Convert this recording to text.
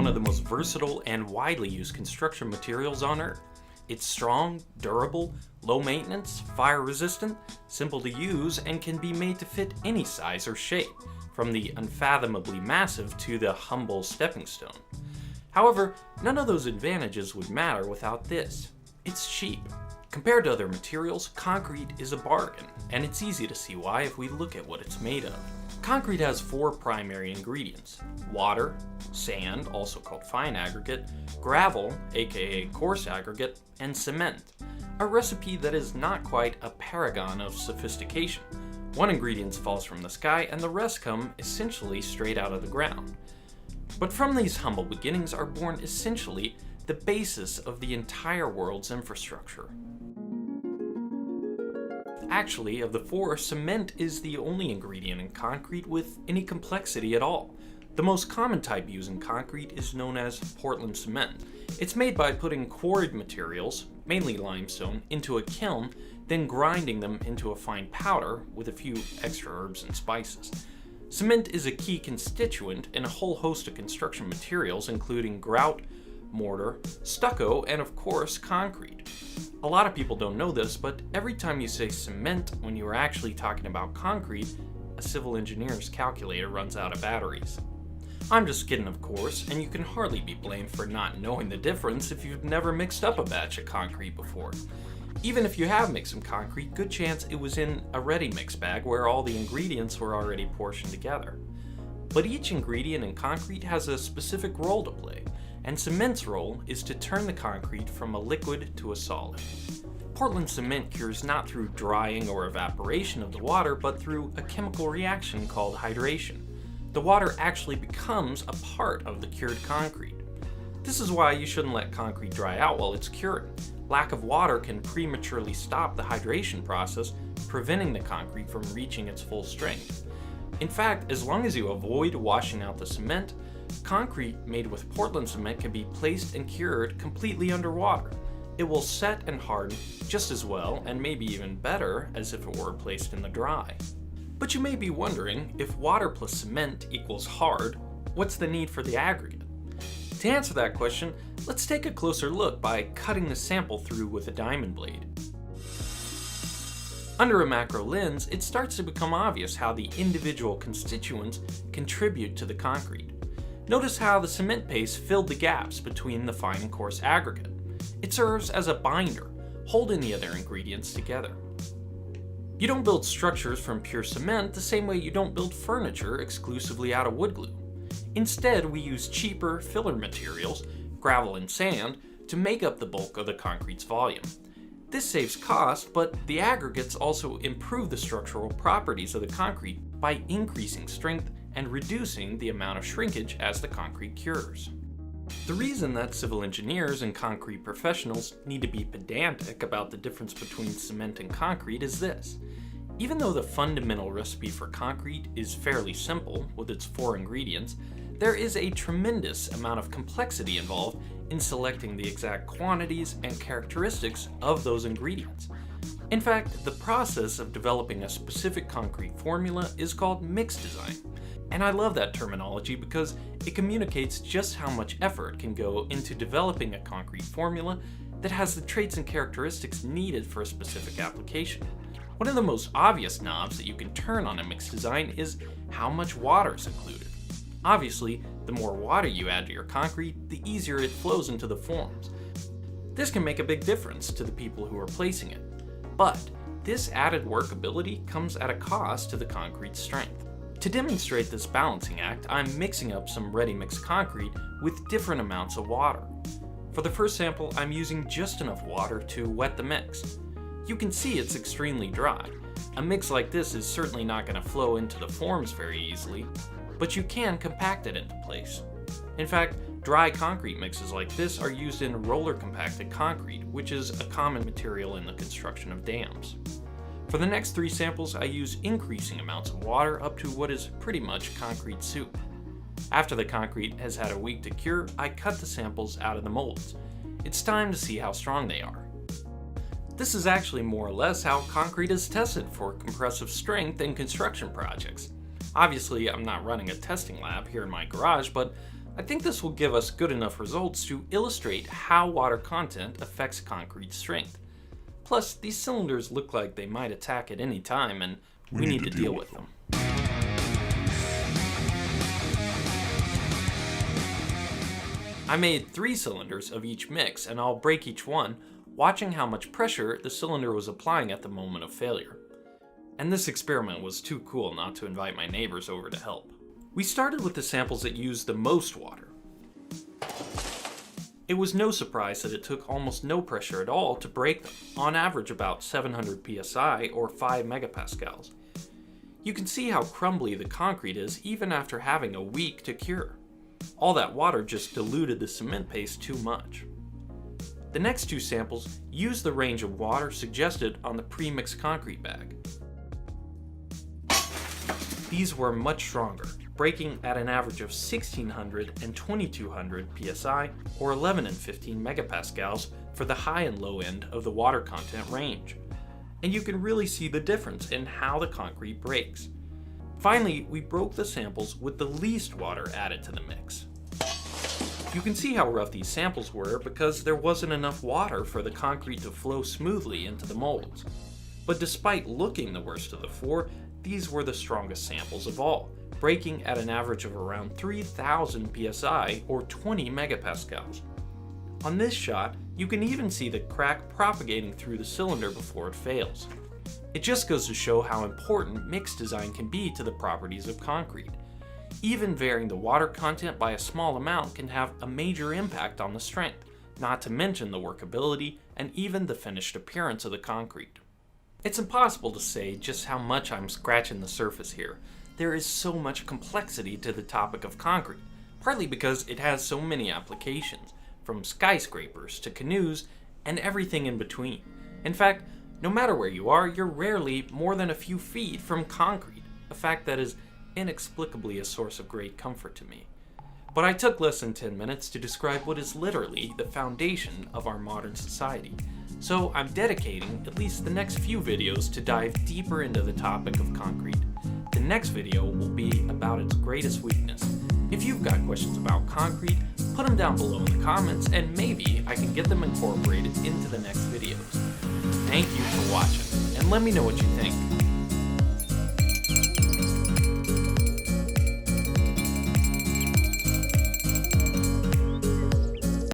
one of the most versatile and widely used construction materials on Earth. It's strong, durable, low maintenance, fire resistant, simple to use, and can be made to fit any size or shape, from the unfathomably massive to the humble stepping stone. However, none of those advantages would matter without this. It's cheap. Compared to other materials, concrete is a bargain, and it's easy to see why if we look at what it's made of. Concrete has 4 primary ingredients: water, sand, also called fine aggregate, gravel, aka coarse aggregate, and cement. A recipe that is not quite a paragon of sophistication. One ingredient falls from the sky, and the rest come essentially straight out of the ground. But from these humble beginnings are born essentially the basis of the entire world's infrastructure. Actually, of the 4, cement is the only ingredient in concrete with any complexity at all. The most common type used in concrete is known as Portland cement. It's made by putting quarried materials, mainly limestone, into a kiln, then grinding them into a fine powder with a few extra herbs and spices. Cement is a key constituent in a whole host of construction materials, including grout, mortar, stucco, and of course, concrete. A lot of people don't know this, but every time you say cement when you are actually talking about concrete, a civil engineer's calculator runs out of batteries. I'm just kidding, of course, and you can hardly be blamed for not knowing the difference if you've never mixed up a batch of concrete before. Even if you have mixed some concrete, good chance it was in a ready mix bag where all the ingredients were already portioned together. But each ingredient in concrete has a specific role to play, and cement's role is to turn the concrete from a liquid to a solid. Portland cement cures not through drying or evaporation of the water, but through a chemical reaction called hydration. The water actually becomes a part of the cured concrete. This is why you shouldn't let concrete dry out while it's curing. Lack of water can prematurely stop the hydration process, preventing the concrete from reaching its full strength. In fact, as long as you avoid washing out the cement, concrete made with Portland cement can be placed and cured completely underwater. It will set and harden just as well, and maybe even better, as if it were placed in the dry. But you may be wondering, if water plus cement equals hard, what's the need for the aggregate? To answer that question, let's take a closer look by cutting the sample through with a diamond blade. Under a macro lens, it starts to become obvious how the individual constituents contribute to the concrete. Notice how the cement paste filled the gaps between the fine and coarse aggregate. It serves as a binder, holding the other ingredients together. You don't build structures from pure cement the same way you don't build furniture exclusively out of wood glue. Instead, we use cheaper filler materials, gravel and sand, to make up the bulk of the concrete's volume. This saves cost, but the aggregates also improve the structural properties of the concrete by increasing strength and reducing the amount of shrinkage as the concrete cures. The reason that civil engineers and concrete professionals need to be pedantic about the difference between cement and concrete is this. Even though the fundamental recipe for concrete is fairly simple with its 4 ingredients, there is a tremendous amount of complexity involved in selecting the exact quantities and characteristics of those ingredients. In fact, the process of developing a specific concrete formula is called mix design. And I love that terminology because it communicates just how much effort can go into developing a concrete formula that has the traits and characteristics needed for a specific application. One of the most obvious knobs that you can turn on a mix design is how much water is included. Obviously, the more water you add to your concrete, the easier it flows into the forms. This can make a big difference to the people who are placing it. But this added workability comes at a cost to the concrete's strength. To demonstrate this balancing act, I'm mixing up some ready-mix concrete with different amounts of water. For the first sample, I'm using just enough water to wet the mix. You can see it's extremely dry. A mix like this is certainly not going to flow into the forms very easily, but you can compact it into place. In fact, dry concrete mixes like this are used in roller compacted concrete, which is a common material in the construction of dams. For the next 3 samples, I use increasing amounts of water up to what is pretty much concrete soup. After the concrete has had a week to cure, I cut the samples out of the molds. It's time to see how strong they are. This is actually more or less how concrete is tested for compressive strength in construction projects. Obviously, I'm not running a testing lab here in my garage, but I think this will give us good enough results to illustrate how water content affects concrete strength. Plus, these cylinders look like they might attack at any time, and we need to deal with them. I made 3 cylinders of each mix, and I'll break each one, watching how much pressure the cylinder was applying at the moment of failure. And this experiment was too cool not to invite my neighbors over to help. We started with the samples that used the most water. It was no surprise that it took almost no pressure at all to break them, on average about 700 psi or 5 megapascals. You can see how crumbly the concrete is even after having a week to cure. All that water just diluted the cement paste too much. The next 2 samples used the range of water suggested on the pre-mixed concrete bag. These were much stronger, breaking at an average of 1600 and 2200 psi or 11 and 15 megapascals for the high and low end of the water content range. And you can really see the difference in how the concrete breaks. Finally, we broke the samples with the least water added to the mix. You can see how rough these samples were because there wasn't enough water for the concrete to flow smoothly into the molds. But despite looking the worst of the 4, these were the strongest samples of all, breaking at an average of around 3000 psi or 20 megapascals. On this shot, you can even see the crack propagating through the cylinder before it fails. It just goes to show how important mix design can be to the properties of concrete. Even varying the water content by a small amount can have a major impact on the strength, not to mention the workability and even the finished appearance of the concrete. It's impossible to say just how much I'm scratching the surface here. There is so much complexity to the topic of concrete, partly because it has so many applications, from skyscrapers to canoes and everything in between. In fact, no matter where you are, you're rarely more than a few feet from concrete, a fact that is inexplicably a source of great comfort to me. But I took less than 10 minutes to describe what is literally the foundation of our modern society. So I'm dedicating at least the next few videos to dive deeper into the topic of concrete. The next video will be about its greatest weakness. If you've got questions about concrete, put them down below in the comments and maybe I can get them incorporated into the next videos. Thank you for watching, and let me know what you think.